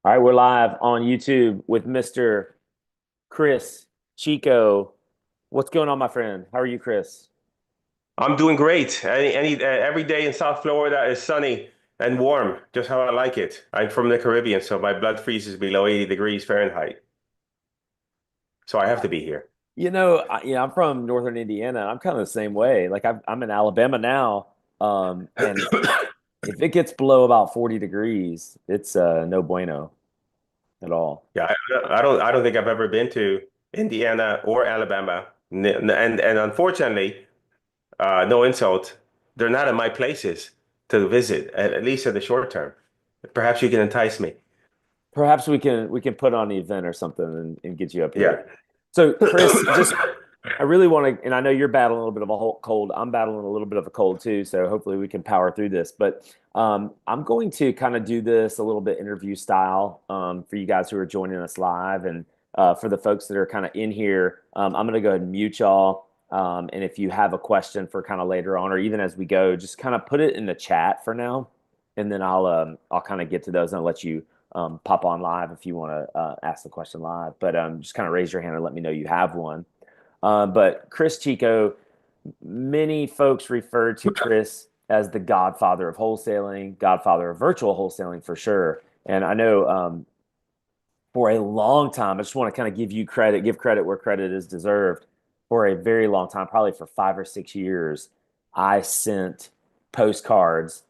All right, we're live on YouTube with Mr. Cris Chico. What's going on, my friend? How are you, Chris? I'm doing great. Every day in South Florida is sunny and warm, just how I like it. I'm from the Caribbean, so my blood freezes below 80 degrees Fahrenheit. So I have to be here. I'm from Northern Indiana. I'm kind of the same way. Like I'm in Alabama now, and if it gets below about 40 degrees, it's no bueno at all. Yeah, I don't think I've ever been to Indiana or Alabama. And unfortunately, no insult, they're not in my places to visit, at least in the short term. Perhaps you can entice me. Perhaps we can put on an event or something and get you up here. Yeah. So, Chris, just I really want to, and I know you're battling a little bit of a whole cold. I'm battling a little bit of a cold too, so hopefully we can power through this. But I'm going to kind of do this a little bit interview style for you guys who are joining us live, and for the folks that are kind of in here, I'm going to go ahead and mute y'all. And if you have a question for kind of later on, or even as we go, just kind of put it in the chat for now, and then I'll kind of get to those and I'll let you pop on live if you want to ask the question live. But just kind of raise your hand and let me know you have one. But Cris Chico, many folks refer to Chris as the godfather of wholesaling, godfather of virtual wholesaling for sure. And I know for a long time, I just want to kind of give you credit, give credit where credit is deserved. For a very long time, probably for 5 or 6 years, I sent postcards,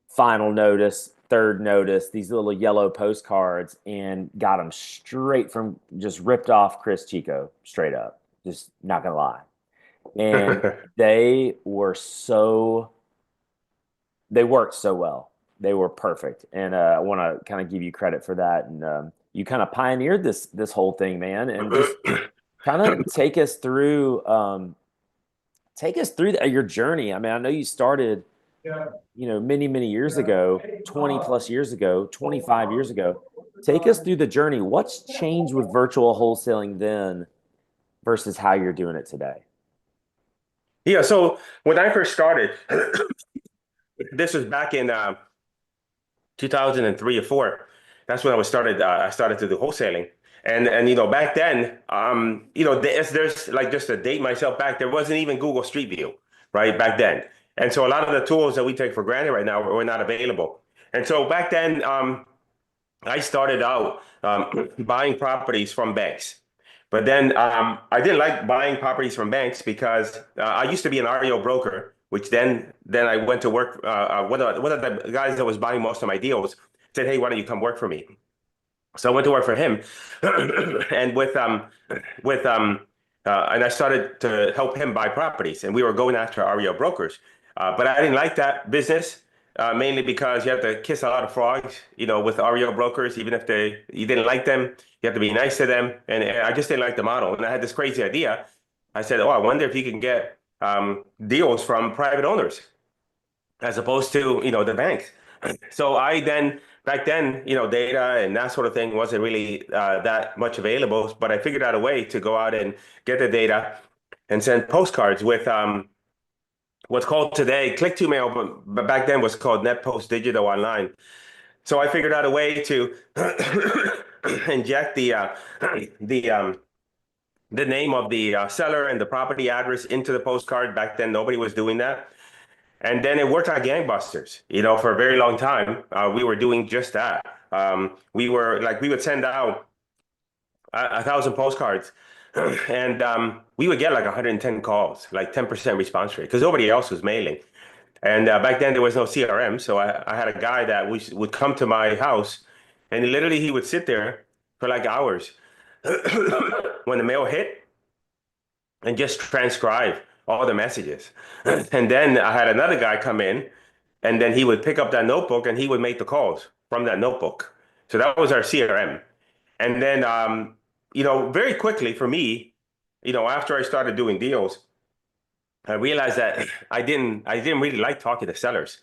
final notice, third notice, these little yellow postcards, and got them straight from just ripped off Cris Chico, straight up. Just not gonna lie. And they were so they worked so well. They were perfect, and I want to kind of give you credit for that. And you kind of pioneered this whole thing, man. And just kind of take us through your journey. I mean, I know you started, many years ago, 20 plus years ago, 25 years ago. Take us through the journey. What's changed with virtual wholesaling then versus how you're doing it today? Yeah, so when I first started, this was back in 2003 or four. That's when I started to do wholesaling. And back then, there's like, just to date myself back, there wasn't even Google Street View, right? Back then. And so a lot of the tools that we take for granted right now were not available. And so back then, I started out buying properties from banks. But then I didn't like buying properties from banks because I used to be an REO broker, which then I went to work. One of the guys that was buying most of my deals said, "Hey, why don't you come work for me?" So I went to work for him, and and I started to help him buy properties, and we were going after REO brokers. But I didn't like that business, mainly because you have to kiss a lot of frogs, with REO brokers. Even if you didn't like them, you have to be nice to them. And I just didn't like the model. And I had this crazy idea. I said, "Oh, I wonder if you can get deals from private owners as opposed to, the banks." So back then, data and that sort of thing wasn't really that much available, but I figured out a way to go out and get the data and send postcards with what's called today click to mail, but back then was called net post digital online. So I figured out a way to inject the um, the name of the seller and the property address into the postcard. Back then, nobody was doing that. And then it worked like gangbusters. For a very long time, we were doing just that. We would send out a thousand postcards, and we would get like 110 calls, like 10% response rate, because nobody else was mailing. And back then there was no CRM, so I had a guy that would come to my house, and literally he would sit there for like hours when the mail hit, and just transcribe all the messages. And then I had another guy come in, and then he would pick up that notebook and he would make the calls from that notebook. So that was our CRM. And then, very quickly for me, after I started doing deals, I realized that I didn't really like talking to sellers.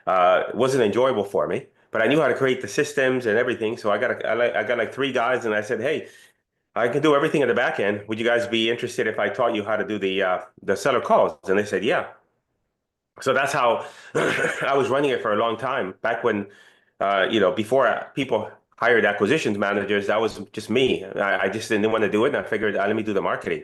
It wasn't enjoyable for me, but I knew how to create the systems and everything. So I got like three guys, and I said, "Hey, I can do everything at the back end. Would you guys be interested if I taught you how to do the seller calls?" And they said, "Yeah." So that's how I was running it for a long time. Back when, before people hired acquisitions managers. That was just me. I just didn't want to do it, and I figured, let me do the marketing.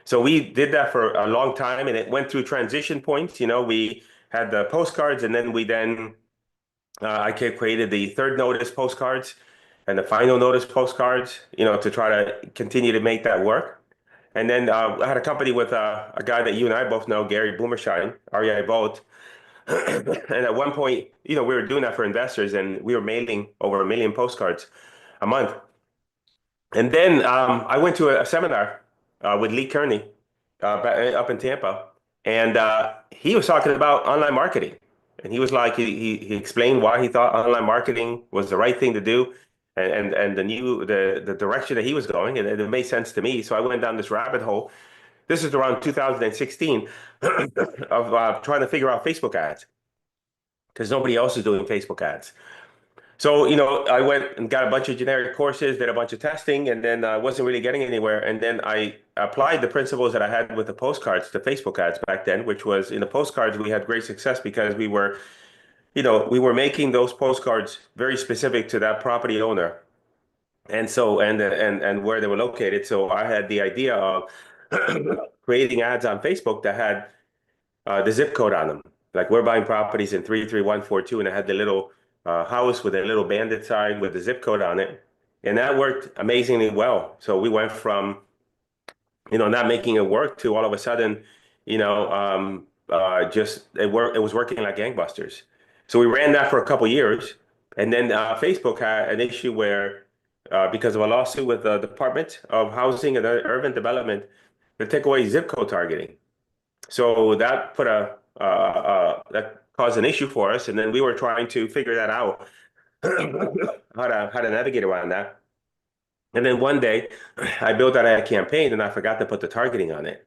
So we did that for a long time, and it went through transition points. We had the postcards, and then I created the third notice postcards and the final notice postcards, to try to continue to make that work. And then I had a company with a guy that you and I both know, Gary Boomershine, REI both. And at one point, we were doing that for investors, and we were mailing over 1 million postcards a month. And then I went to a seminar with Lee Kearney up in Tampa, and he was talking about online marketing. And he was like, he explained why he thought online marketing was the right thing to do, and the direction that he was going, and it made sense to me. So I went down this rabbit hole. This is around 2016 of trying to figure out Facebook ads because nobody else is doing Facebook ads. So, I went and got a bunch of generic courses, did a bunch of testing, and then I wasn't really getting anywhere. And then I applied the principles that I had with the postcards to Facebook ads back then, which was in the postcards, we had great success because we were making those postcards very specific to that property owner. And so, and where they were located. So I had the idea of creating ads on Facebook that had the zip code on them. Like we're buying properties in 33142, and I had the little house with a little bandit sign with the zip code on it. And that worked amazingly well. So we went from, not making it work to all of a sudden, just it was working like gangbusters. So we ran that for a couple years. And then Facebook had an issue where, because of a lawsuit with the Department of Housing and Urban Development, they took away zip code targeting. So that that caused an issue for us, and then we were trying to figure that out, how to navigate around that. And then one day, I built out a campaign, and I forgot to put the targeting on it.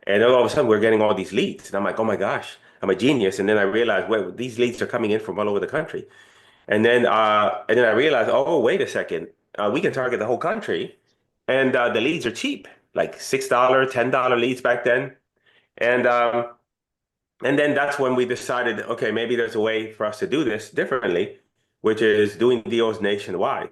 And then all of a sudden, we're getting all these leads, and I'm like, oh my gosh, I'm a genius. And then I realized, wait, these leads are coming in from all over the country. And then I realized, oh, wait a second, we can target the whole country, and the leads are cheap, like $6, $10 leads back then. And and then that's when we decided, okay, maybe there's a way for us to do this differently, which is doing deals nationwide.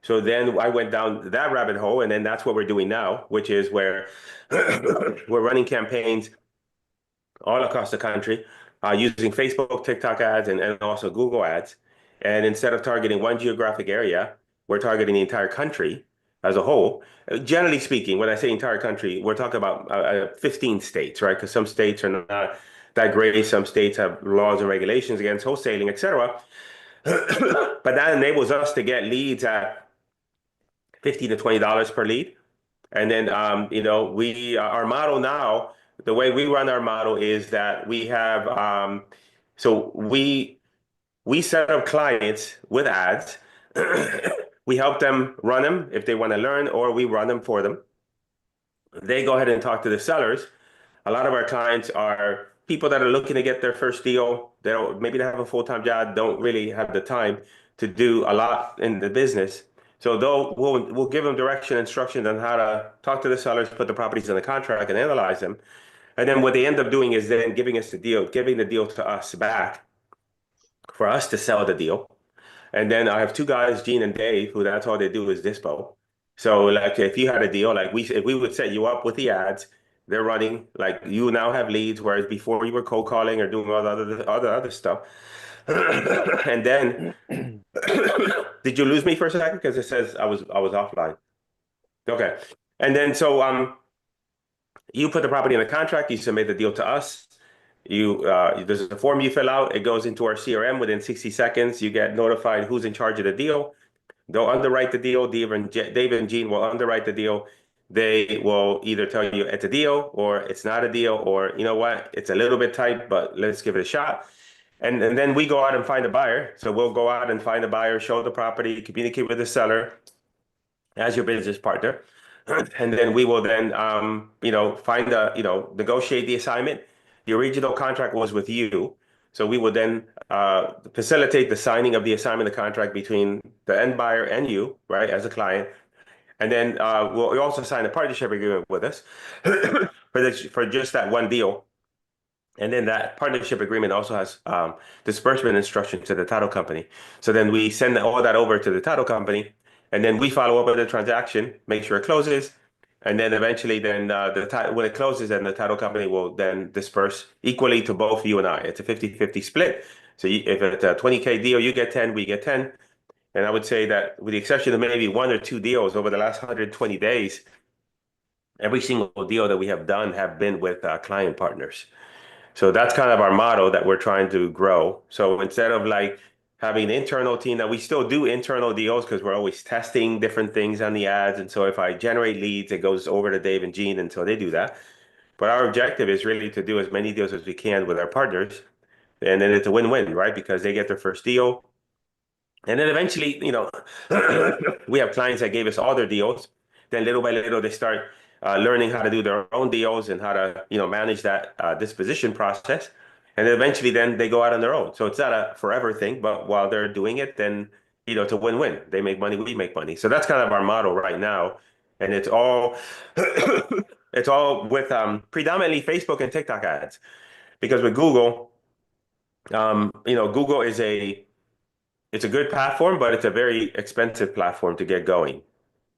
So then I went down that rabbit hole, and then that's what we're doing now, which is where we're running campaigns all across the country using Facebook, TikTok ads, and also Google ads. And instead of targeting one geographic area, we're targeting the entire country as a whole. Generally speaking, when I say entire country, we're talking about 15 states, right? Because some states are not that great. Some states have laws and regulations against wholesaling, etc. But that enables us to get leads at $15 to $20 per lead. And then, our model now, the way we run our model is that we have, so we set up clients with ads. We help them run them if they want to learn, or we run them for them. They go ahead and talk to the sellers. A lot of our clients are people that are looking to get their first deal. Maybe they have a full-time job, don't really have the time to do a lot in the business. So we'll give them direction, instructions on how to talk to the sellers, put the properties in the contract, and analyze them. And then what they end up doing is then giving us the deal, giving the deal to us back for us to sell the deal. And then I have two guys, Gene and Dave, who that's all they do is dispo. So like if you had a deal, like if we would set you up with the ads, they're running, like you now have leads, whereas before you were cold calling or doing all the other stuff. And then did you lose me for a second? Because it says I was offline. Okay. And then so you put the property in the contract, you submit the deal to us. There's a form you fill out, it goes into our CRM within 60 seconds. You get notified who's in charge of the deal. They'll underwrite the deal. Dave and Gene will underwrite the deal. They will either tell you it's a deal or it's not a deal, or you know what, it's a little bit tight, but let's give it a shot. And then we go out and find a buyer. So we'll go out and find a buyer, show the property, communicate with the seller as your business partner. And then we will then, negotiate the assignment. The original contract was with you. So we will then facilitate the signing of the assignment of contract between the end buyer and you, right, as a client. And then we'll also sign a partnership agreement with us for just that one deal. And then that partnership agreement also has disbursement instructions to the title company. So then we send all that over to the title company, and then we follow up with the transaction, make sure it closes, and then eventually, then when it closes, then the title company will then disperse equally to both you and I. It's a 50-50 split. So if it's a 20K deal, you get 10, we get 10. And I would say that with the exception of maybe one or two deals over the last 120 days, every single deal that we have done have been with client partners. So that's kind of our model that we're trying to grow. So instead of like having an internal team, that we still do internal deals because we're always testing different things on the ads. And so if I generate leads, it goes over to Dave and Gene, and so they do that. But our objective is really to do as many deals as we can with our partners. And then it's a win-win, right? Because they get their first deal. And then eventually, we have clients that gave us all their deals. Then little by little, they start learning how to do their own deals and how to, manage that disposition process. And then eventually, then they go out on their own. So it's not a forever thing, but while they're doing it, then, it's a win-win. They make money, we make money. So that's kind of our model right now. And it's all, it's all with predominantly Facebook and TikTok ads. Because with Google, Google it's a good platform, but it's a very expensive platform to get going.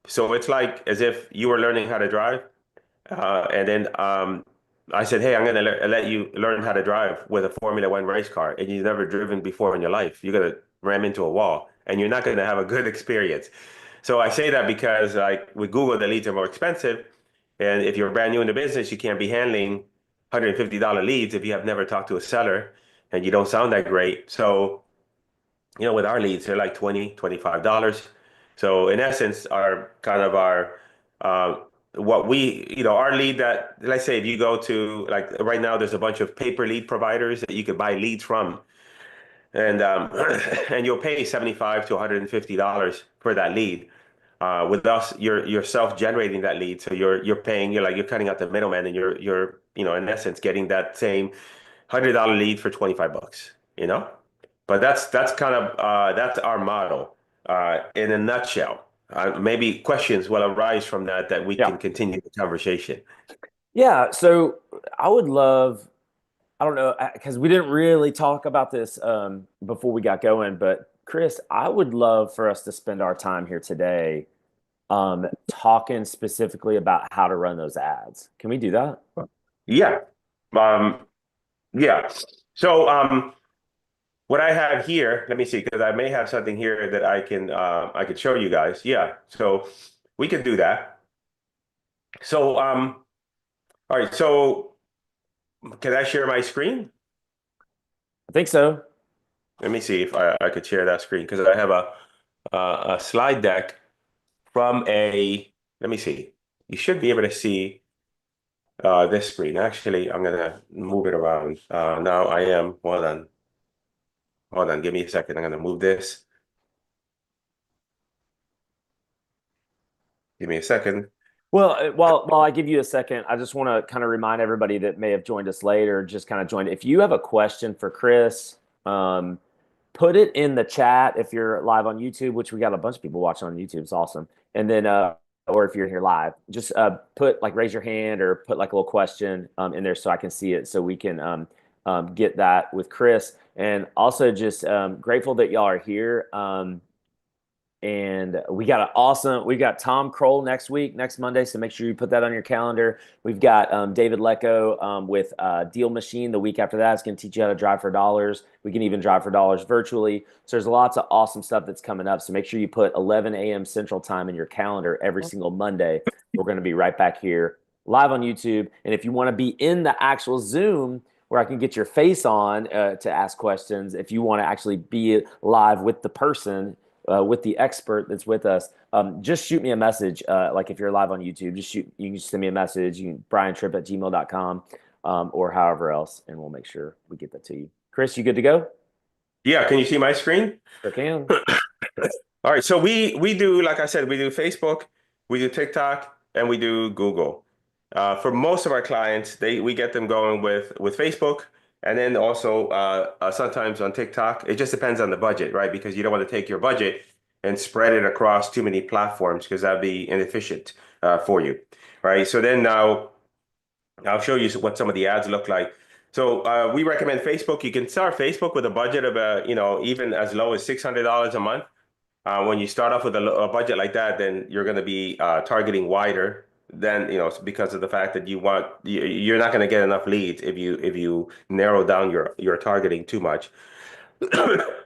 So it's like as if you were learning how to drive, and then I said, "Hey, I'm going to let you learn how to drive with a Formula One race car, and you've never driven before in your life. You're going to ram into a wall, and you're not going to have a good experience." So I say that because, like with Google, the leads are more expensive, and if you're brand new in the business, you can't be handling $150 leads if you have never talked to a seller and you don't sound that great. So with our leads, they're like $20, $25. So in essence, uh, what our lead that, let's say if you go to, like right now, there's a bunch of pay-per lead providers that you could buy leads from. And and you'll pay $75 to $150 for that lead. With us, you're self-generating that lead. So you're cutting out the middleman, and you're in essence getting that same $100 lead for 25 bucks, But that's kind of that's our model in a nutshell. Maybe questions will arise from that we Yeah. can continue the conversation. Yeah. So I would love, I don't know, because we didn't really talk about this before we got going, but Cris, I would love for us to spend our time here today talking specifically about how to run those ads. Can we do that? Yeah. Um, yeah. So what I have here, let me see, because I may have something here that I could show you guys. Yeah. So we can do that. So all right. So can I share my screen? I think so. Let me see if I could share that screen because I have a slide deck from let me see. You should be able to see this screen. Actually, I'm gonna move it around. Now I am, hold on, give me a second. I'm gonna move this. Give me a second. Well, while I give you a second, I just want to kind of remind everybody that may have joined us late or just kind of joined. If you have a question for Cris, put it in the chat if you're live on YouTube, which we got a bunch of people watching on YouTube. It's awesome. And then, or if you're here live, just put like raise your hand or put like a little question in there so I can see it so we can get that with Cris. And also just grateful that y'all are here. And we got Tom Kroll next week, next Monday. So make sure you put that on your calendar. We've got David Lecco with Deal Machine the week after that. It's going to teach you how to drive for dollars. We can even drive for dollars virtually. So there's lots of awesome stuff that's coming up. So make sure you put 11 a.m. Central Time in your calendar every single Monday. We're going to be right back here live on YouTube. And if you want to be in the actual Zoom, where I can get your face on to ask questions, if you want to actually be live with the person, with the expert that's with us, just shoot me a message. Like if you're live on YouTube, you can just send me a message. You can brian.trippe@gmail.com or however else, and we'll make sure we get that to you. Cris, you good to go? Yeah, can you see my screen? Sure can. All right, so we do, like I said, we do Facebook, we do TikTok, and we do Google. For most of our clients, we get them going with Facebook, and then also sometimes on TikTok. It just depends on the budget, right? Because you don't want to take your budget and spread it across too many platforms because that'd be inefficient for you, right? So then now I'll show you what some of the ads look like. So we recommend Facebook. You can start Facebook with a budget of even as low as $600 a month. When you start off with a budget like that, then you're going to be targeting wider than, because of the fact that you're not going to get enough leads if you narrow down your targeting too much.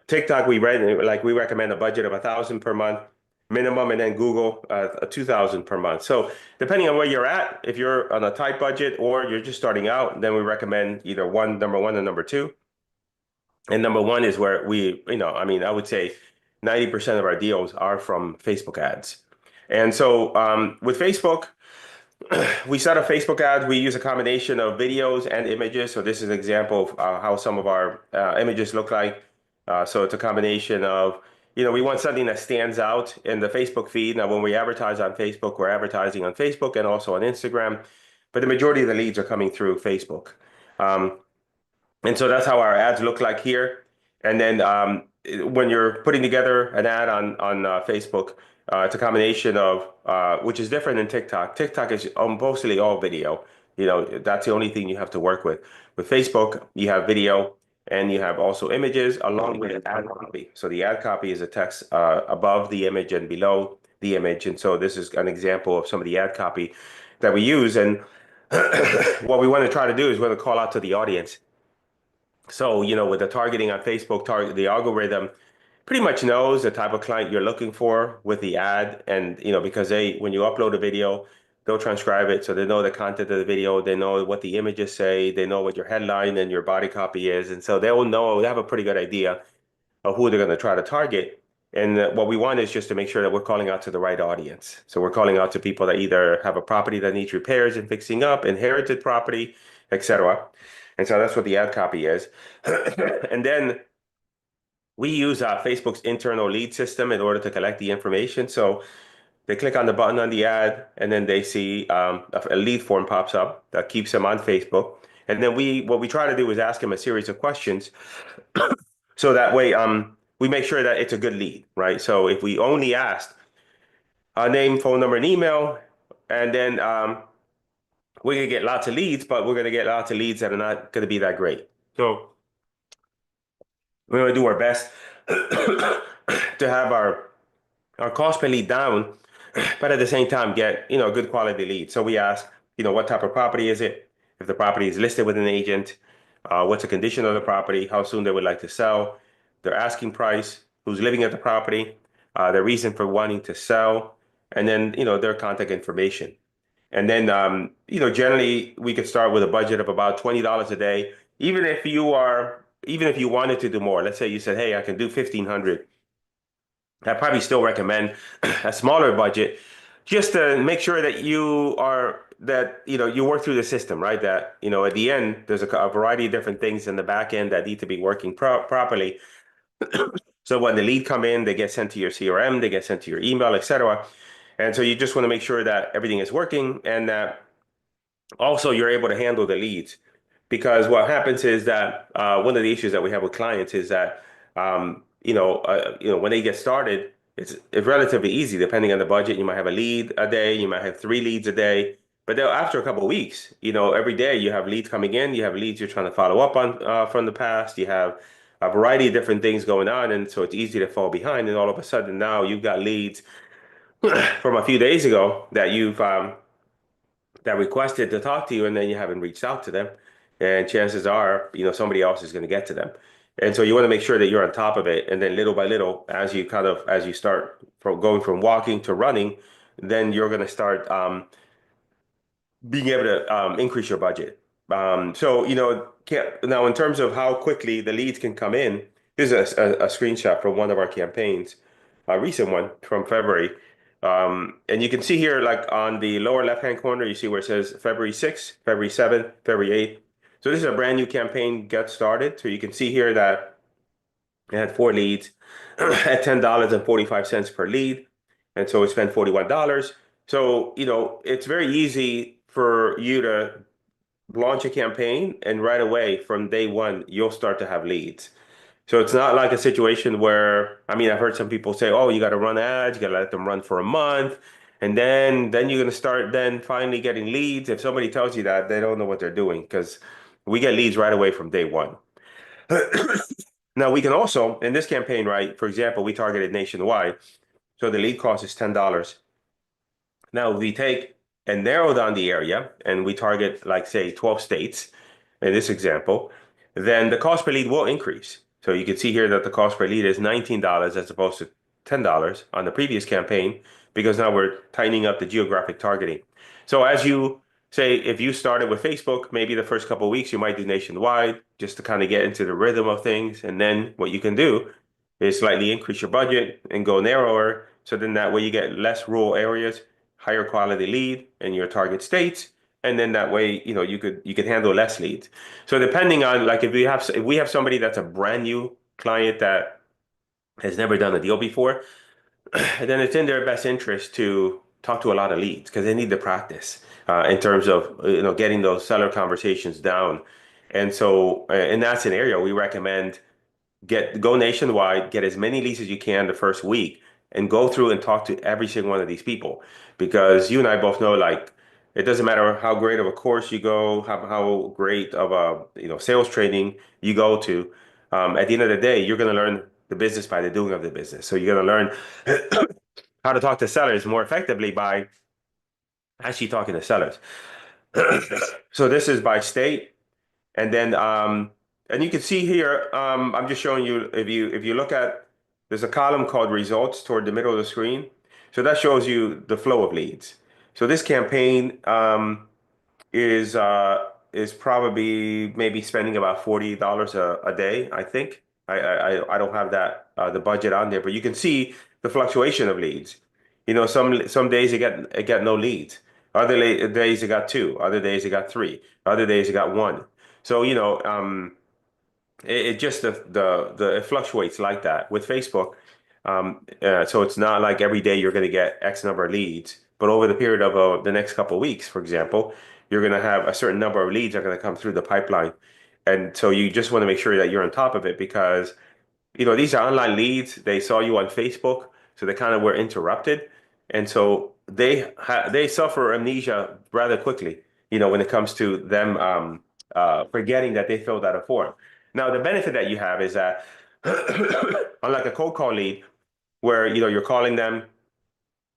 TikTok, we recommend a budget of 1,000 per month minimum, and then Google 2,000 per month. So depending on where you're at, if you're on a tight budget or you're just starting out, then we recommend either number one, and number two. And number one is where I would say 90% of our deals are from Facebook ads. And so with Facebook, we set up Facebook ads. We use a combination of videos and images. So this is an example of how some of our images look like. So it's a combination of, we want something that stands out in the Facebook feed. Now, when we advertise on Facebook, we're advertising on Facebook and also on Instagram, but the majority of the leads are coming through Facebook. And so that's how our ads look like here. And then when you're putting together an ad on Facebook, it's a combination of, which is different than TikTok. TikTok is mostly all video. That's the only thing you have to work with. With Facebook, you have video and you have also images along with an ad copy. So the ad copy is a text above the image and below the image. And so this is an example of some of the ad copy that we use. And what we want to try to do is we want to call out to the audience. So, with the targeting on Facebook, the algorithm pretty much knows the type of client you're looking for with the ad. And, because when you upload a video, they'll transcribe it. So they know the content of the video. They know what the images say. They know what your headline and your body copy is. And so they have a pretty good idea of who they're going to try to target. And what we want is just to make sure that we're calling out to the right audience. So we're calling out to people that either have a property that needs repairs and fixing up, inherited property, etc. And so that's what the ad copy is. And then we use Facebook's internal lead system in order to collect the information. So they click on the button on the ad, and then they see a lead form pops up that keeps them on Facebook. And then what we try to do is ask them a series of questions, so that way we make sure that it's a good lead, right? So if we only asked a name, phone number, and email, and then we're gonna get lots of leads, but we're gonna get lots of leads that are not gonna be that great. So we're gonna do our best to have our cost per lead down, but at the same time get good quality leads. So we ask, what type of property is it? If the property is listed with an agent, what's the condition of the property? How soon they would like to sell? Their asking price? Who's living at the property? Their reason for wanting to sell, and then their contact information. And then generally we could start with a budget of about $20 a day, even if you wanted to do more. Let's say you said, hey, I can do 1,500. I probably still recommend a smaller budget, just to make sure that you work through the system, right? That at the end there's a variety of different things in the back end that need to be working properly. So when the lead come in, they get sent to your CRM, they get sent to your email, etc. And so you just want to make sure that everything is working, and that also you're able to handle the leads. Because what happens is that one of the issues that we have with clients is that when they get started, it's relatively easy depending on the budget. You might have a lead a day, you might have 3 leads a day, but then after a couple of weeks, every day you have leads coming in, you have leads you're trying to follow up on from the past, you have a variety of different things going on, and so it's easy to fall behind. And all of a sudden now you've got leads from a few days ago that you've that requested to talk to you, and then you haven't reached out to them, and chances are somebody else is going to get to them. And so you want to make sure that you're on top of it, and then little by little, as you start from going from walking to running, then you're going to start being able to increase your budget. So now in terms of how quickly the leads can come in, this is a screenshot from one of our campaigns, a recent one from February. And you can see here, like on the lower left-hand corner, you see where it says February 6th, February 7th, February 8th. So this is a brand new campaign get started. So you can see here that it had 4 leads at $10.45 per lead. And so we spent $41. So, it's very easy for you to launch a campaign, and right away from day one, you'll start to have leads. So it's not like a situation where, I've heard some people say, oh, you got to run ads, you got to let them run for a month, and then you're going to start then finally getting leads. If somebody tells you that, they don't know what they're doing, because We get leads right away from day one. Now we can also, in this campaign, right, for example, we targeted nationwide. So the lead cost is $10. Now we take and narrow down the area and we target like say 12 states in this example, then the cost per lead will increase. So you can see here that the cost per lead is $19 as opposed to $10 on the previous campaign because now we're tightening up the geographic targeting. So as you say, if you started with Facebook, maybe the first couple of weeks you might do nationwide just to kind of get into the rhythm of things. And then what you can do is slightly increase your budget and go narrower. So then that way you get less rural areas, higher quality lead in your target states, and then that way you could handle less leads. So depending on like if we have somebody that's a brand new client that has never done a deal before, then it's in their best interest to talk to a lot of leads because they need to practice in terms of getting those seller conversations down. And so in that scenario, we recommend go nationwide, get as many leads as you can the first week, and go through and talk to every single one of these people. Because you and I both know, like, it doesn't matter how great of a course you go, how great of a sales training you go to. At the end of the day, you're going to learn the business by the doing of the business. So you're going to learn how to talk to sellers more effectively by actually talking to sellers. So this is by state. And then and you can see here, I'm just showing you if you look at there's a column called results toward the middle of the screen. So that shows you the flow of leads. So this campaign is probably maybe spending about $40 a day, I think. I don't have that the budget on there, but you can see the fluctuation of leads. Some days you get no leads. Other days you got two. Other days you got three. Other days you got one. So it just it fluctuates like that with Facebook. So it's not like every day you're going to get X number of leads, but over the period of the next couple of weeks, for example, you're going to have a certain number of leads that are going to come through the pipeline. And so you just want to make sure that you're on top of it because these are online leads. They saw you on Facebook, so they kind of were interrupted, and so they suffer amnesia rather quickly. When it comes to them forgetting that they filled out a form. Now, the benefit that you have is that unlike a cold call lead, where you're calling them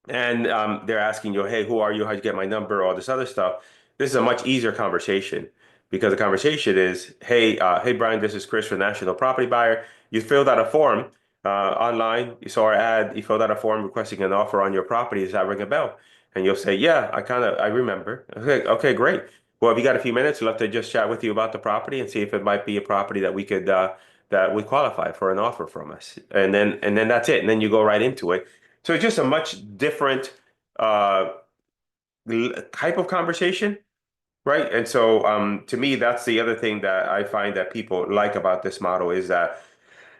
and they're asking you, "Hey, who are you? How'd you get my number?" All this other stuff. This is a much easier conversation because the conversation is, "Hey, Brian, this is Chris from National Property Buyer. You filled out a form online. You saw our ad. You filled out a form requesting an offer on your property. Does that ring a bell?" And you'll say, "Yeah, I remember." Okay, great. Well, if you got a few minutes, I'd love to just chat with you about the property and see if it might be a property that we could that would qualify for an offer from us. And then that's it. And then you go right into it. So it's just a much different uh, type of conversation, right? And so to me, that's the other thing that I find that people like about this model is that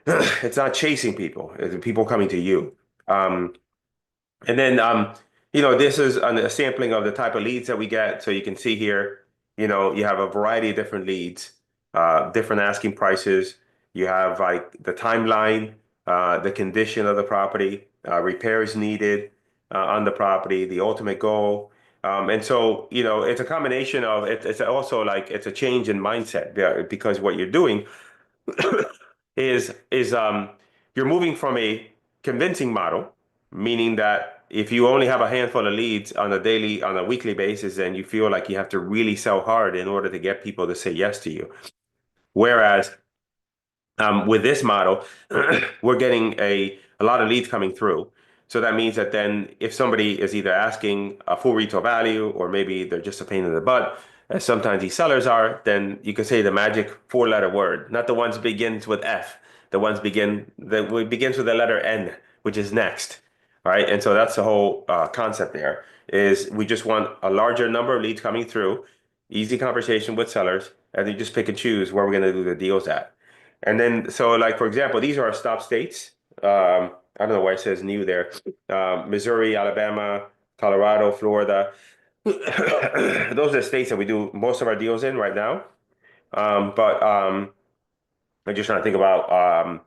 it's not chasing people, it's people coming to you. Um, and then, this is a sampling of the type of leads that we get. So you can see here, you have a variety of different leads, different asking prices. You have like the timeline, the condition of the property, repairs needed on the property, the ultimate goal. And so, it's a combination of it's also like it's a change in mindset because what you're doing is you're moving from a convincing model, meaning that if you only have a handful of leads on a weekly basis, then you feel like you have to really sell hard in order to get people to say yes to you. Whereas with this model, we're getting a lot of leads coming through. So that means that then if somebody is either asking a full retail value or maybe they're just a pain in the butt, as sometimes these sellers are, then you can say the magic four-letter word, not the ones begins with F, the ones begins with the letter N, which is next. All right. And so that's the whole concept there is we just want a larger number of leads coming through, easy conversation with sellers, and you just pick and choose where we're going to do the deals at. And then, so like, for example, these are our stop states. I don't know why it says new there. Missouri, Alabama, Colorado, Florida. Those are the states that we do most of our deals in right now. But I'm just trying to think about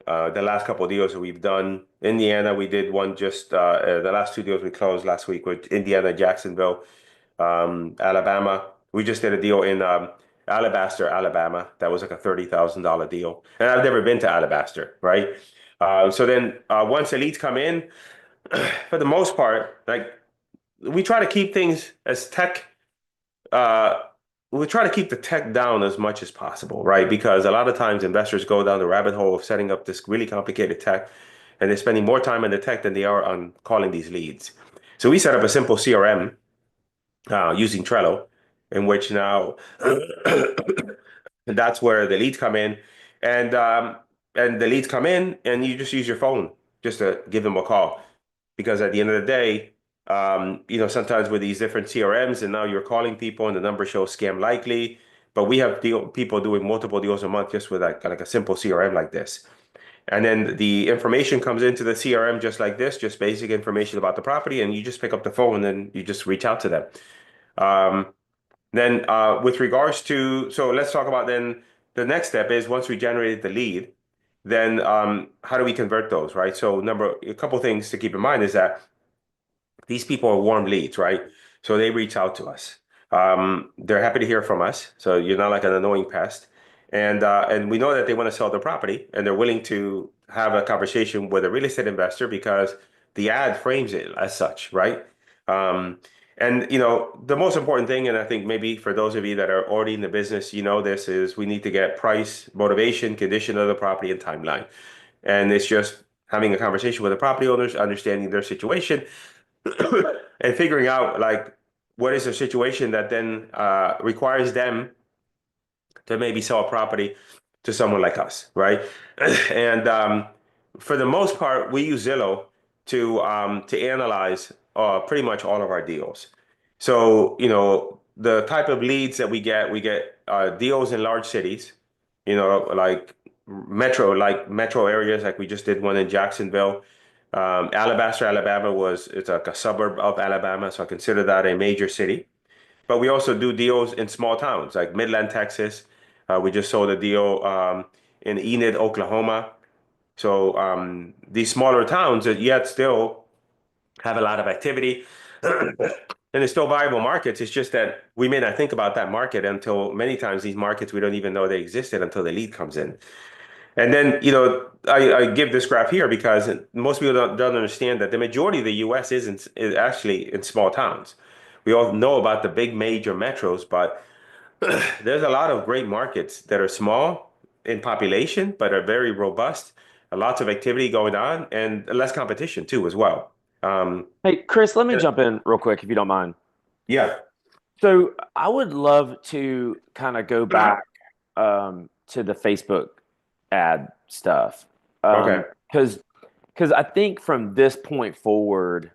the last couple of deals that we've done. Indiana, we did one just the last two deals we closed last week with Indiana, Jacksonville, Alabama. We just did a deal in Alabaster, Alabama. That was like a $30,000 deal. And I've never been to Alabaster, right? So then once the leads come in, for the most part, like we try to keep things as tech, uh, we try to keep the tech down as much as possible, right? Because a lot of times investors go down the rabbit hole of setting up this really complicated tech, and they're spending more time on the tech than they are on calling these leads. So we set up a simple CRM using Trello, in which now that's where the leads come in, and the leads come in, and you just use your phone just to give them a call, because at the end of the day, sometimes with these different CRMs, and now you're calling people, and the number shows scam likely, but we have people doing multiple deals a month just with like a simple CRM like this. And then the information comes into the CRM just like this, just basic information about the property, and you just pick up the phone and then you just reach out to them. Um, then with regards to, so let's talk about then the next step is once we generated the lead, then how do we convert those, right? So a couple things to keep in mind is that these people are warm leads, right? So they reach out to us. They're happy to hear from us. So you're not like an annoying pest. And we know that they want to sell their property and they're willing to have a conversation with a real estate investor because the ad frames it as such, right? Um, and the most important thing, and I think maybe for those of you that are already in the business, this is we need to get price, motivation, condition of the property, and timeline. And it's just having a conversation with the property owners, understanding their situation, and figuring out like what is a situation that then requires them to maybe sell a property to someone like us, right? And for the most part, we use Zillow to analyze pretty much all of our deals. So the type of leads that we get deals in large cities, like metro areas, like we just did one in Jacksonville. Alabaster, Alabama it's like a suburb of Alabama, so I consider that a major city. But we also do deals in small towns like Midland, Texas. We just sold a deal in Enid, Oklahoma. So these smaller towns that yet still have a lot of activity and it's still viable markets. It's just that we may not think about that market until many times these markets we don't even know they existed until the lead comes in. And then, I give this graph here because most people don't understand that the majority of the US is actually in small towns. We all know about the big major metros, but there's a lot of great markets that are small in population, but are very robust, lots of activity going on, and less competition too, as well. Um, Hey, Chris, let me jump in real quick if you don't mind. yeah. So I would love to kind of go back to the Facebook ad stuff. Okay. Because I think from this point forward,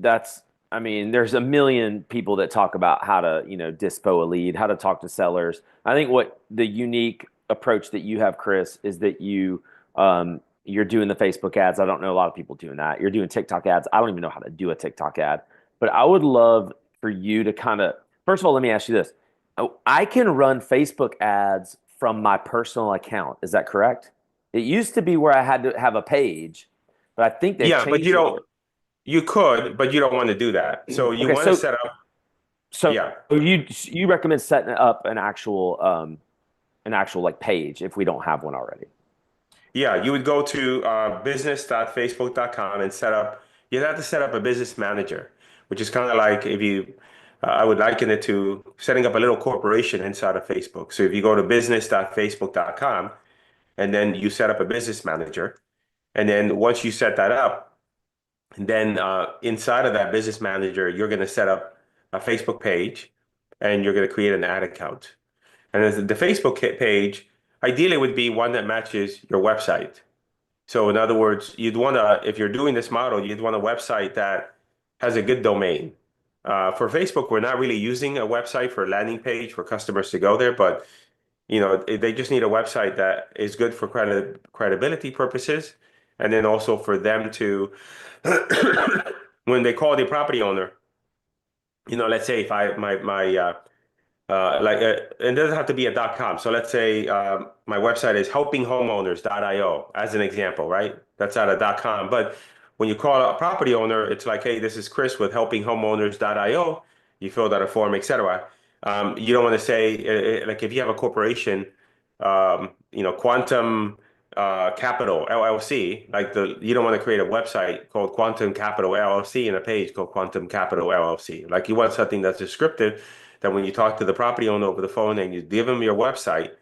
I mean, there's a million people that talk about how to, dispo a lead, how to talk to sellers. I think what the unique approach that you have, Chris, is that you're doing the Facebook ads. I don't know a lot of people doing that. You're doing TikTok ads. I don't even know how to do a TikTok ad, but I would love for you to kind of, first of all, let me ask you this. Oh, I can run Facebook ads from my personal account. Is that correct? It used to be where I had to have a page, but I think they've Yeah, but changed it. you could, but you don't want to do that. So you Okay, want to so set up, so yeah. you recommend setting up an actual like page if we don't have one already. Yeah, you would go to business.facebook.com and you'd have to set up a business manager, which is kind of like I would liken it to setting up a little corporation inside of Facebook. So if you go to business.facebook.com and then you set up a business manager, and then once you set that up, then inside of that business manager, you're going to set up a Facebook page and you're going to create an ad account. And as the Facebook page ideally would be one that matches your website. So in other words, if you're doing this model, you'd want a website that has a good domain. For Facebook, we're not really using a website for a landing page for customers to go there, but they just need a website that is good for credibility purposes, and then also for them to, when they call the property owner, let's say if I my it doesn't have to be a .com. So let's say my website is helpinghomeowners.io as an example, right? That's not a .com. But when you call a property owner, it's like, hey, this is Chris with helpinghomeowners.io. You filled out a form, etc. You don't want to say like if you have a corporation, Quantum Capital LLC, like you don't want to create a website called Quantum Capital LLC and a page called Quantum Capital LLC. Like you want something that's descriptive that when you talk to the property owner over the phone and you give them your website,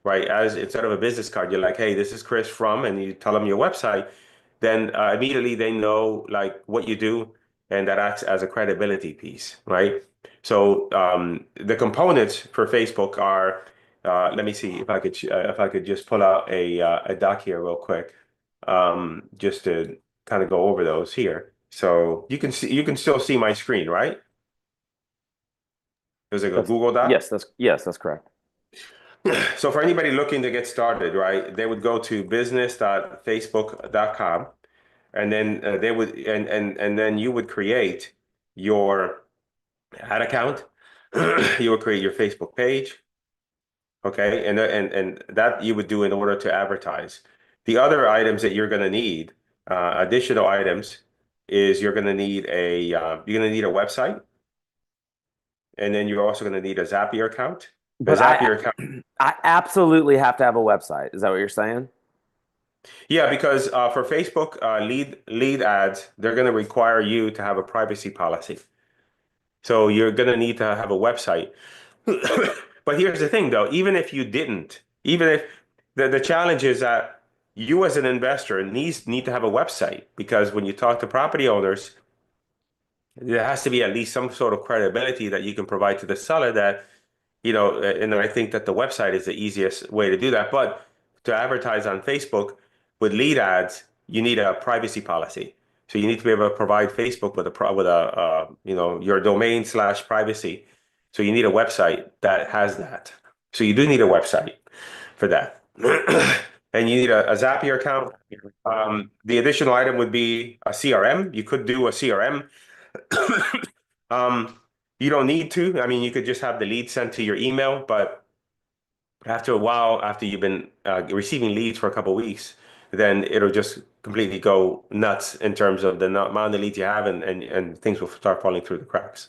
right? As instead of a business card, you're like, hey, this is Cris from, and you tell them your website, then immediately they know like what you do, and that acts as a credibility piece, right? So the components for Facebook are, let me see if I could just pull out a doc here real quick, just to kind of go over those here. So you can still see my screen, right? There's like a That's Google Doc. yes, that's correct. So for anybody looking to get started, right, they would go to business.facebook.com, and then they would and then you would create your ad account. You would create your Facebook page, okay, and that you would do in order to advertise. The other items that you're going to need, additional items, is you're going to need a website, and then you're also going to need a Zapier account. A But Zapier account. I absolutely have to have a website. Is that what you're saying? Yeah, because for Facebook lead ads, they're going to require you to have a privacy policy. So you're going to need to have a website. But here's the thing, though, even if you didn't, even if the challenge is that you as an investor need to have a website, because when you talk to property owners, there has to be at least some sort of credibility that you can provide to the seller that, and I think that the website is the easiest way to do that. But to advertise on Facebook with lead ads, you need a privacy policy. So you need to be able to provide Facebook with your domain/privacy. So you need a website that has that. So you do need a website for that. And you need a Zapier account. The additional item would be a CRM. You could do a CRM. Um, you don't need to. I mean, you could just have the lead sent to your email, but after a while, after you've been receiving leads for a couple of weeks, then it'll just completely go nuts in terms of the amount of leads you have, and things will start falling through the cracks.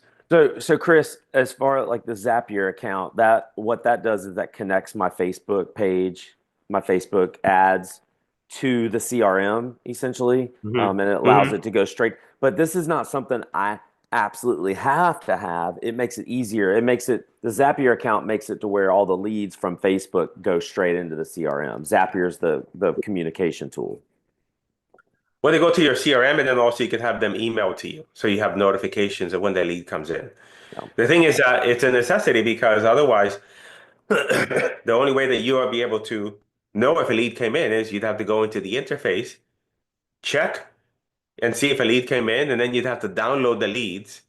So Chris, as far as like the Zapier account, that what that does is that connects my Facebook page, my Facebook ads to the CRM essentially, Hmm. and it allows Hmm. it to go straight. But this is not something I absolutely have to have. It makes it easier. It makes it the Zapier account makes it to where all the leads from Facebook go straight into the CRM. Zapier is the communication tool. Well, they go to your CRM, and then also you can have them email to you, so you have notifications of when the lead comes in. Yeah. The thing is that it's a necessity, because otherwise, the only way that you will be able to know if a lead came in is you'd have to go into the interface, check, and see if a lead came in, and then you'd have to download the leads.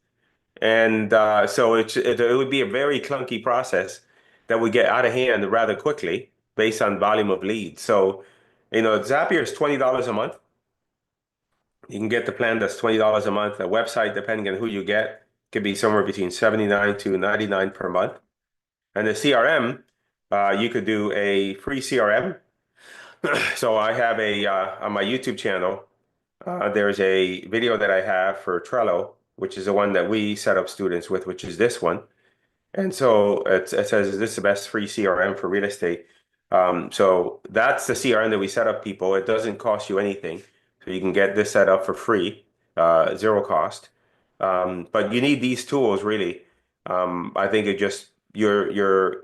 And so it would be a very clunky process that would get out of hand rather quickly based on volume of leads. So, Zapier is $20 a month. You can get the plan that's $20 a month. A website, depending on who you get, could be somewhere between 79 to 99 per month. And the CRM, you could do a free CRM. So I have on my YouTube channel, there's a video that I have for Trello, which is the one that we set up students with, which is this one. And so it says, is this the best free CRM for real estate? So that's the CRM that we set up, people. It doesn't cost you anything. So you can get this set up for free, zero cost. But you need these tools really. I think it just you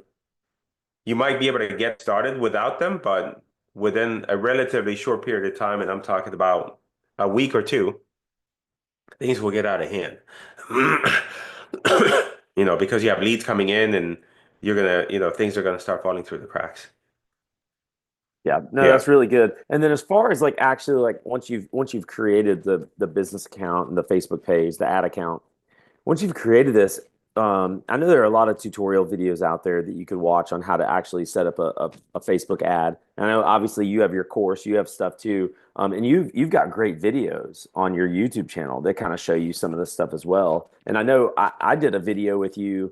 might be able to get started without them, but within a relatively short period of time, and I'm talking about a week or two, things will get out of hand. Because you have leads coming in, and things are gonna start falling through the cracks. Yeah, no, Yeah. that's really good. And then as far as like actually like once you've created the business account and the Facebook page, the ad account, once you've created this, I know there are a lot of tutorial videos out there that you could watch on how to actually set up a Facebook ad. And I know obviously you have your course, you have stuff too, and you've got great videos on your YouTube channel that kind of show you some of this stuff as well. And I know I did a video with you,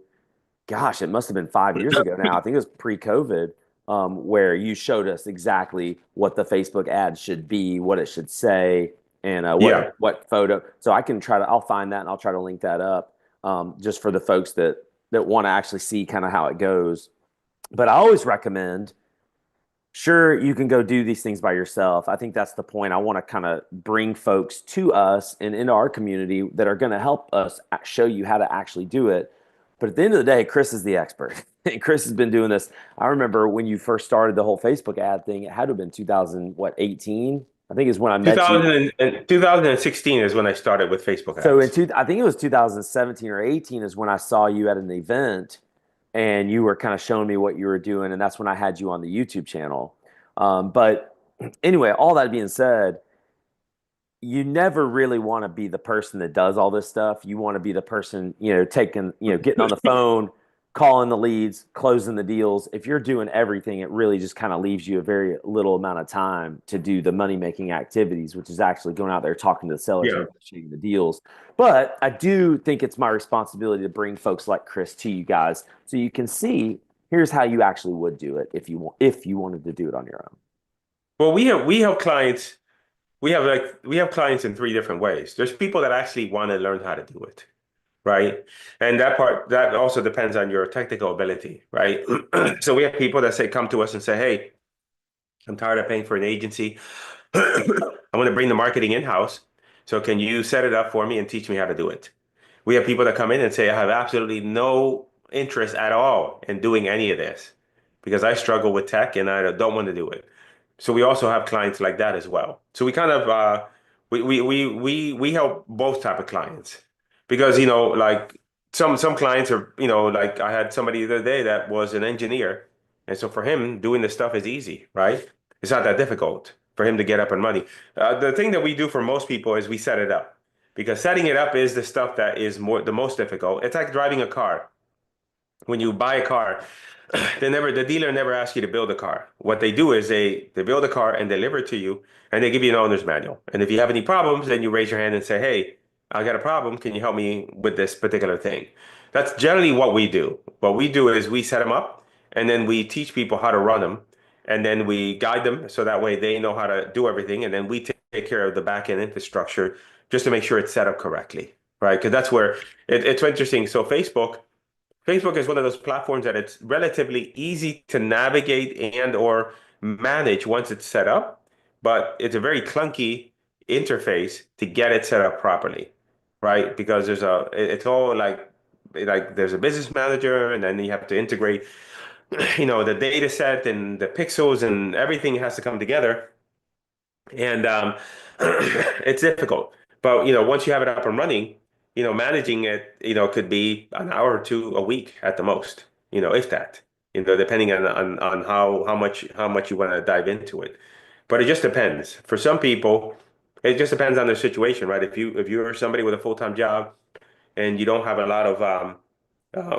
gosh, it must have been 5 years ago now. I think it was pre-COVID, where you showed us exactly what the Facebook ad should be, what it should say, and what Yeah. what photo. So I can try to, I'll find that and I'll try to link that up, just for the folks that that want to actually see kind of how it goes. But I always recommend, sure, you can go do these things by yourself. I think that's the point. I want to kind of bring folks to us and into our community that are going to help us show you how to actually do it. But at the end of the day, Cris is the expert. And Cris has been doing this. I remember when you first started the whole Facebook ad thing, it had to have been 2000, what, 18? I think is when I met you. 2016 is when I started with Facebook So ads. I think it was 2017 or 18 is when I saw you at an event and you were kind of showing me what you were doing. And that's when I had you on the YouTube channel. But anyway, all that being said, you never really want to be the person that does all this stuff. You want to be the person, taking, getting on the phone, calling the leads, closing the deals. If you're doing everything, it really just kind of leaves you a very little amount of time to do the money making activities, which is actually going out there talking to the sellers and Yeah. negotiating the deals. But I do think it's my responsibility to bring folks like Cris to you guys so you can see here's how you actually would do it if you wanted to do it on your own. Well, we have clients. We have clients in three different ways. There's people that actually want to learn how to do it, right? And that also depends on your technical ability, right? So we have people that say come to us and say, "Hey, I'm tired of paying for an agency. I want to bring the marketing in-house. So can you set it up for me and teach me how to do it?" We have people that come in and say, "I have absolutely no interest at all in doing any of this because I struggle with tech and I don't want to do it." So we also have clients like that as well. So we kind of we help both type of clients because like some clients are like I had somebody the other day that was an engineer, and so for him doing this stuff is easy, right? It's not that difficult for him to get up and running. The thing that we do for most people is we set it up because setting it up is the stuff that is the most difficult. It's like driving a car. When you buy a car, the dealer never asks you to build a car. What they do is they build a car and deliver it to you, and they give you an owner's manual. And if you have any problems, then you raise your hand and say, "Hey, I got a problem. Can you help me with this particular thing?" That's generally what we do. What we do is we set them up, and then we teach people how to run them, and then we guide them so that way they know how to do everything, and then we take care of the back end infrastructure just to make sure it's set up correctly, right? Because that's where it's interesting. So Facebook is one of those platforms that it's relatively easy to navigate and or manage once it's set up, but it's a very clunky interface to get it set up properly, right? Because it's all like there's a business manager, and then you have to integrate, the data set and the pixels and everything has to come together, and it's difficult. But once you have it up and running, managing it, could be an hour or two a week at the most, if that, depending on how much you want to dive into it. But it just depends. For some people, it just depends on their situation, right? If you're somebody with a full-time job and you don't have a lot of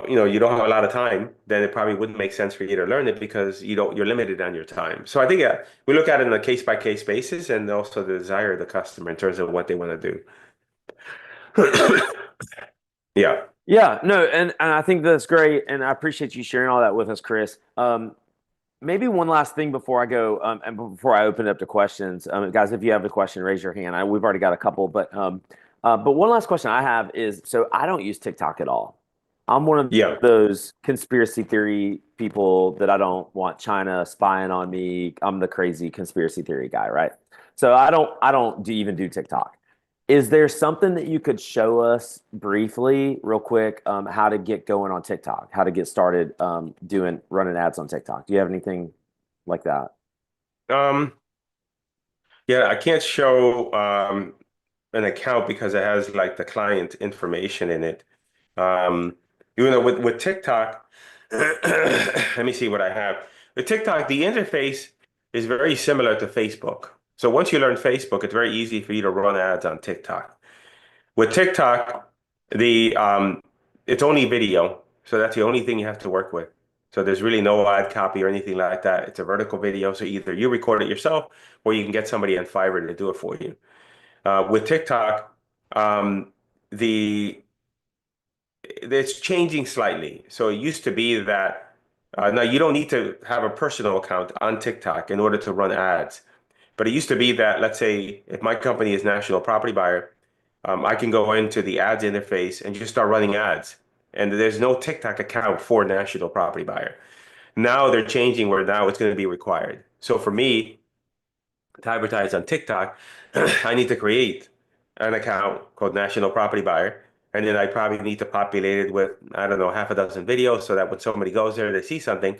you don't have a lot of time, then it probably wouldn't make sense for you to learn it because you're limited on your time. So I think we look at it on a case by case basis and also the desire of the customer in terms of what they want to do. Yeah. Yeah, no, and I think that's great, and I appreciate you sharing all that with us, Cris. Maybe one last thing before I go, and before I open it up to questions, guys, if you have a question, raise your hand. We've already got a couple, but one last question I have is, so I don't use TikTok at all. I'm one of Yeah. those conspiracy theory people that I don't want China spying on me. I'm the crazy conspiracy theory guy, right? So I don't even do TikTok. Is there something that you could show us briefly, real quick, how to get going on TikTok, how to get started running ads on TikTok? Do you have anything like that? Um, yeah, I can't show an account because it has like the client information in it. Um, with TikTok, let me see what I have. With TikTok, the interface is very similar to Facebook. So once you learn Facebook, it's very easy for you to run ads on TikTok. With TikTok, the it's only video, so that's the only thing you have to work with. So there's really no ad copy or anything like that. It's a vertical video, so either you record it yourself or you can get somebody on Fiverr to do it for you. With TikTok, um, the it's changing slightly. So it used to be that now you don't need to have a personal account on TikTok in order to run ads. But it used to be that, let's say, if my company is National Property Buyer, I can go into the ads interface and just start running ads. and there's no TikTok account for national property buyer. Now they're changing where now it's going to be required. So for me to advertise on TikTok, I need to create an account called National Property Buyer. And then I probably need to populate it with, I don't know, half a dozen videos so that when somebody goes there, they see something.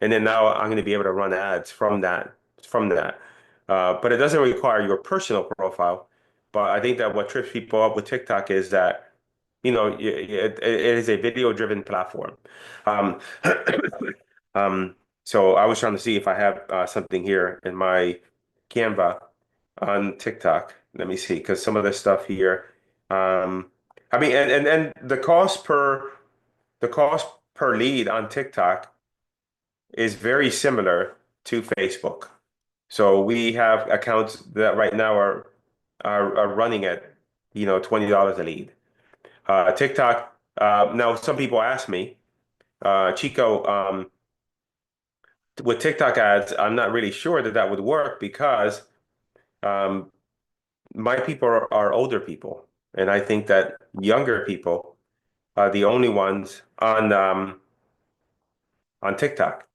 And then now I'm going to be able to run ads from that. But it doesn't require your personal profile. But I think that what trips people up with TikTok is that, it is a video-driven platform. Um, so I was trying to see if I have something here in my Canva on TikTok. Let me see, because some of the stuff here, I mean, and the cost per lead on TikTok is very similar to Facebook. So we have accounts that right now are running at, $20 a lead. TikTok. Now some people ask me, Chico, with TikTok ads, I'm not really sure that that would work because um, my people are older people, and I think that younger people are the only ones on TikTok.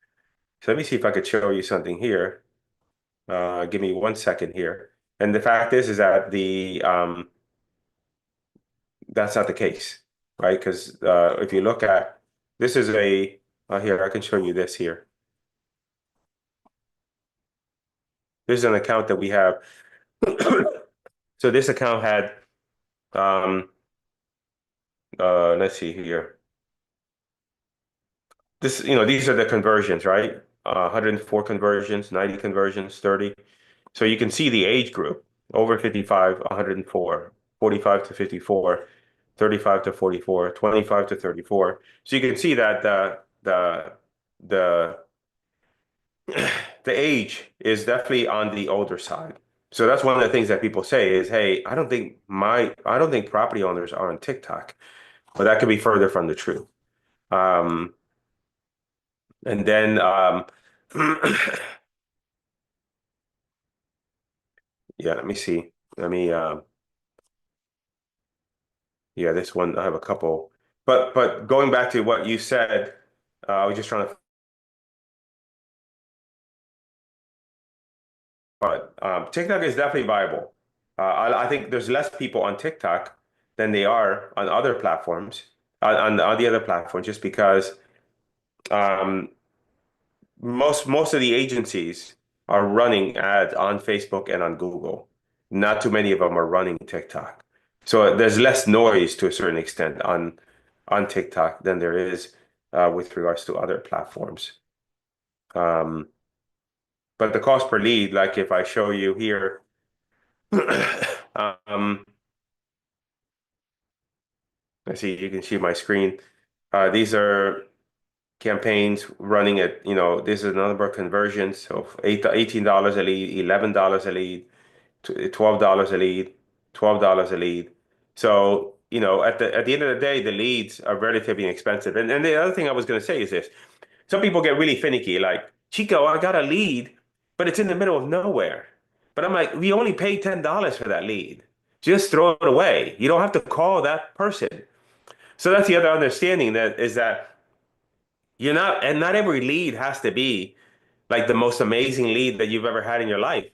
So let me see if I could show you something here. Give me 1 second here. And the fact is that that's not the case, right? Because if you look at this is here, I can show you this here. This is an account that we have. So this account had let's see here. These are the conversions, right? 104 conversions, 90 conversions, 30. So you can see the age group over 55, 104, 45 to 54, 35 to 44, 25 to 34. So you can see that the the age is definitely on the older side. So that's one of the things that people say is, hey, I don't think property owners are on TikTok, but that could be further from the truth. Um, and then yeah, let me see. Let me yeah, this one I have a couple. But going back to what you said, I was just trying to but TikTok is definitely viable. I think there's less people on TikTok than they are on other platforms, on the other platforms, just because um, most of the agencies are running ads on Facebook and on Google. Not too many of them are running TikTok. So there's less noise to a certain extent on TikTok than there is with regards to other platforms. Um, but the cost per lead, like if I show you here, um, let's see, you can see my screen. These are campaigns running at, this is a number of conversions. So $18 a lead, $11 a lead, $12 a lead, $12 a lead. So, at the end of the day, the leads are relatively inexpensive. And the other thing I was going to say is this. Some people get really finicky, like, Chico, I got a lead, but it's in the middle of nowhere. But I'm like, we only paid $10 for that lead. Just throw it away. You don't have to call that person. So that's the other understanding that is that and not every lead has to be like the most amazing lead that you've ever had in your life.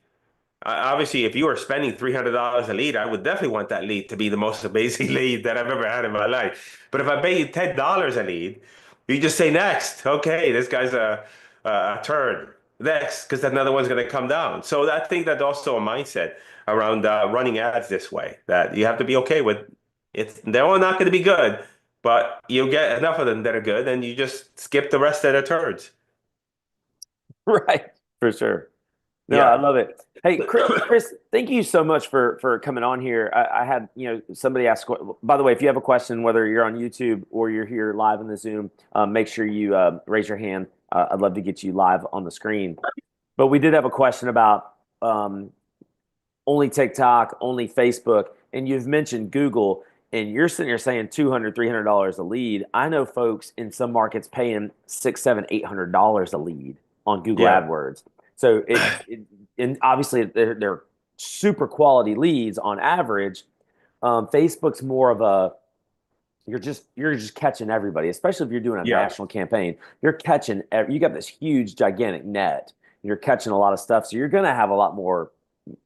Obviously, if you were spending $300 a lead, I would definitely want that lead to be the most amazing lead that I've ever had in my life. But if I pay you $10 a lead, you just say next. Okay, this guy's a turd. Next, because another one's going to come down. So I think that's also a mindset around running ads this way that you have to be okay with. They're all not going to be good, but you get enough of them that are good, and you just skip the rest of the turds. Right, for sure. No, I Yeah. love it. Hey, Cris, thank you so much for coming on here. I had, somebody asked, by the way, if you have a question, whether you're on YouTube or you're here live in the Zoom, make sure you raise your hand. I'd love to get you live on the screen. But we did have a question about only TikTok, only Facebook, and you've mentioned Google, and you're sitting here saying $200, $300 a lead. I know folks in some markets paying six, seven, $800 a lead on Google Yeah. AdWords. So and obviously they're super quality leads on average. Facebook's more of a you're just catching everybody, especially if you're doing a Yeah. national campaign. You're catching you got this huge gigantic net. You're catching a lot of stuff, so you're going to have a lot more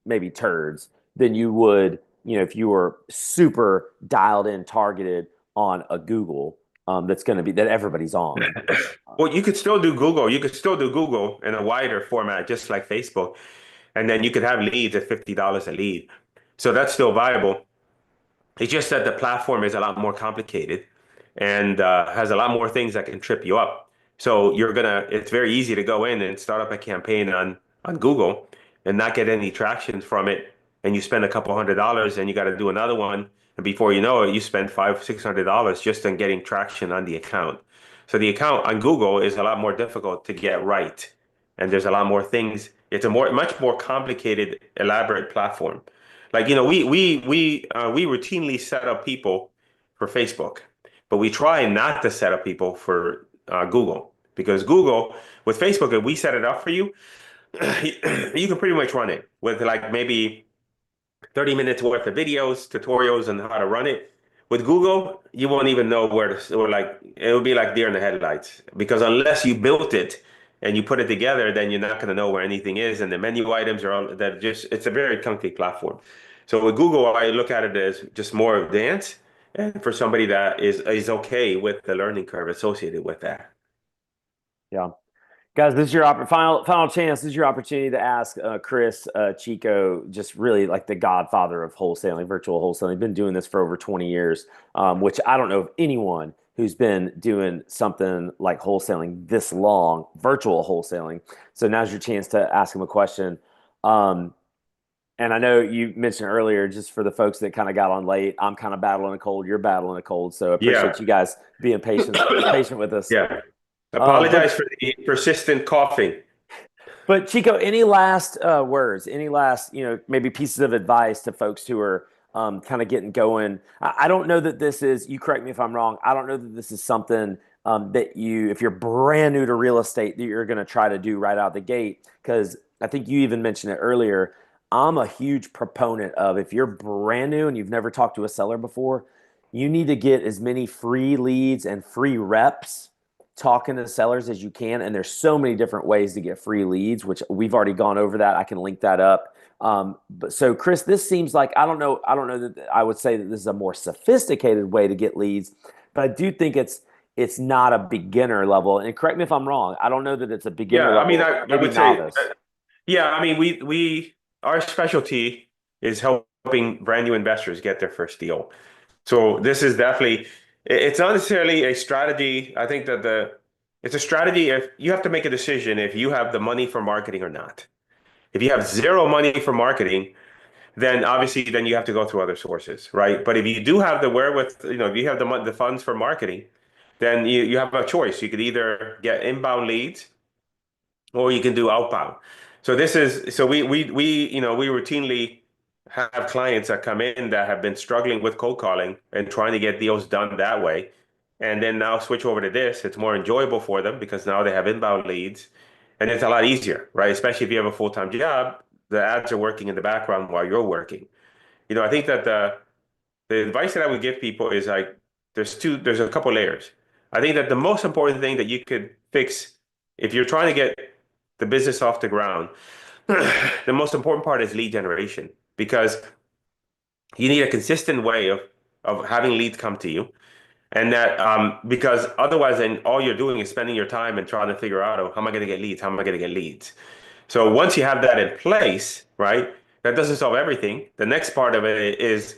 maybe turds than you would, if you were super dialed in, targeted on a Google, that's going to be that everybody's on. Well, you could still do Google. You could still do Google in a wider format, just like Facebook. And then you could have leads at $50 a lead. So that's still viable. It's just that the platform is a lot more complicated and has a lot more things that can trip you up. So it's very easy to go in and start up a campaign on Google and not get any traction from it. And you spend a couple $100 and you got to do another one. And before you know it, you spend $500, $600 just on getting traction on the account. So the account on Google is a lot more difficult to get right. And there's a lot more things. It's a much more complicated, elaborate platform. Like, we routinely set up people for Facebook, but we try not to set up people for Google, because Google with Facebook, if we set it up for you, you can pretty much run it with like maybe 30 minutes worth of videos, tutorials on how to run it. With Google, you won't even know where to, or like, it would be like deer in the headlights, because unless you built it and you put it together, then you're not going to know where anything is. And the menu items are all that just, it's a very clunky platform. So with Google, I look at it as just more advanced and for somebody that is okay with the learning curve associated with that. Yeah. Guys, this is your final chance. This is your opportunity to ask Cris Chico, just really like the godfather of wholesaling, virtual wholesaling. Been doing this for over 20 years, which I don't know of anyone who's been doing something like wholesaling this long, virtual wholesaling. So now's your chance to ask him a question. Um, and I know you mentioned earlier, just for the folks that kind of got on late, I'm kind of battling a cold. You're battling a cold, so I appreciate Yeah. you guys being patient with us. Yeah. Uh, but Apologize for the persistent coughing. But Chico, any last words? Any last, maybe pieces of advice to folks who are kind of getting going? I don't know that this is. You correct me if I'm wrong. I don't know that this is something that if you're brand new to real estate, that you're going to try to do right out the gate. Because I think you even mentioned it earlier. I'm a huge proponent of, if you're brand new and you've never talked to a seller before, you need to get as many free leads and free reps talking to sellers as you can. And there's so many different ways to get free leads, which we've already gone over that. I can link that up. But so Cris, this seems like, I don't know that I would say that this is a more sophisticated way to get leads, but I do think it's not a beginner level. And correct me if I'm wrong. I don't know that it's a beginner Yeah, I mean, level, I maybe would say, novice. yeah, I mean, our specialty is helping brand new investors get their first deal. So this is definitely, it's not necessarily a strategy. I think that it's a strategy if you have to make a decision if you have the money for marketing or not. If you have zero money for marketing, then obviously then you have to go through other sources, right? But if you do have the wherewith, if you have the funds for marketing, then you have a choice. You could either get inbound leads or you can do outbound. So we routinely have clients that come in that have been struggling with cold calling and trying to get deals done that way. And then now switch over to this. It's more enjoyable for them because now they have inbound leads and it's a lot easier, right? Especially if you have a full-time job, the ads are working in the background while you're working. I think that the advice that I would give people is like there's a couple layers. I think that the most important thing that you could fix if you're trying to get the business off the ground, the most important part is lead generation, because you need a consistent way of having leads come to you. And that because otherwise then all you're doing is spending your time and trying to figure out, oh, how am I going to get leads? How am I going to get leads? So once you have that in place, right, that doesn't solve everything. The next part of it is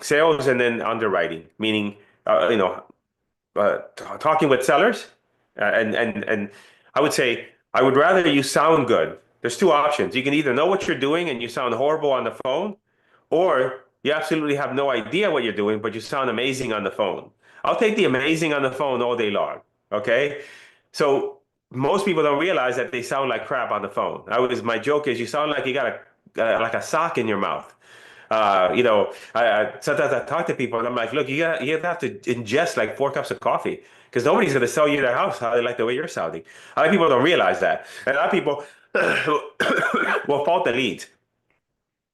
sales and then underwriting, meaning talking with sellers, and I would say I would rather you sound good. There's two options. You can either know what you're doing and you sound horrible on the phone, or you absolutely have no idea what you're doing, but you sound amazing on the phone. I'll take the amazing on the phone all day long. Okay, so most people don't realize that they sound like crap on the phone. My joke is you sound like you got like a sock in your mouth. Sometimes I talk to people and I'm like, look, you have to ingest like 4 cups of coffee because nobody's going to sell you their house how they like the way you're sounding. A lot of people don't realize that. And a lot of people will fault the leads.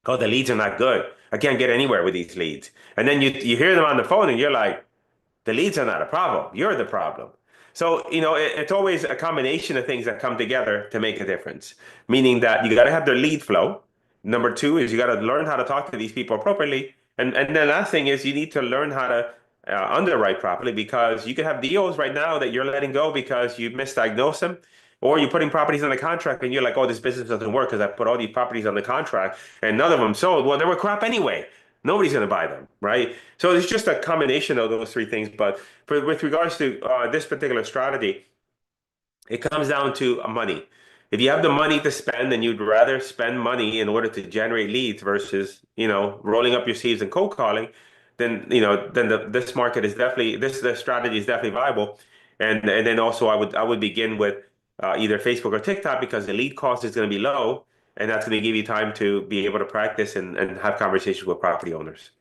Oh, the leads are not good. I can't get anywhere with these leads. And then you hear them on the phone and you're like, the leads are not a problem. You're the problem. So, it's always a combination of things that come together to make a difference. Meaning that you got to have the lead flow. Number two is you got to learn how to talk to these people appropriately. And the last thing is you need to learn how to underwrite properly, because you can have deals right now that you're letting go because you misdiagnosed them, or you're putting properties on the contract and you're like, oh, this business doesn't work because I put all these properties on the contract and none of them sold. Well, they were crap anyway. Nobody's going to buy them, right? So it's just a combination of those three things. But with regards to this particular strategy, it comes down to money. If you have the money to spend and you'd rather spend money in order to generate leads versus, rolling up your sleeves and cold calling, then this market is definitely this strategy is definitely viable. And then also I would begin with either Facebook or TikTok, because the lead cost is going to be low, and that's going to give you time to be able to practice and have conversations with property owners.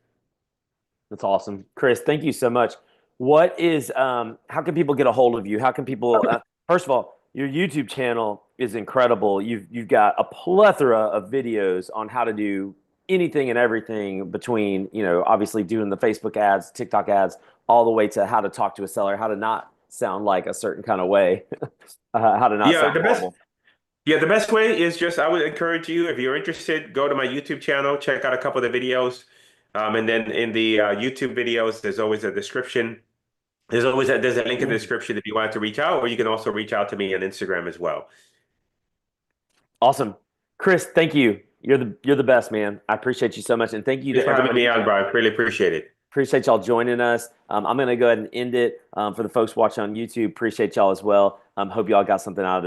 That's awesome. Cris, thank you so much. What is, how can people get a hold of you? How can people, first of all, your YouTube channel is incredible. You've got a plethora of videos on how to do anything and everything between, obviously doing the Facebook ads, TikTok ads, all the way to how to talk to a seller, how to not sound like a certain kind of way, how to not Yeah, sound the best horrible. Yeah, the best way is just, I would encourage you, if you're interested, go to my YouTube channel, check out a couple of the videos. And then in the YouTube videos, there's always a description. There's a link in the description if you want to reach out, or you can also reach out to me on Instagram as well. Awesome. Cris, thank you. You're the best, man. I appreciate you so much. And thank you Thanks to for having everybody. me on, Brian. Really appreciate it. Appreciate y'all joining us. I'm going to go ahead and end it for the folks watching on YouTube. Appreciate y'all as well. Hope y'all got something out of this.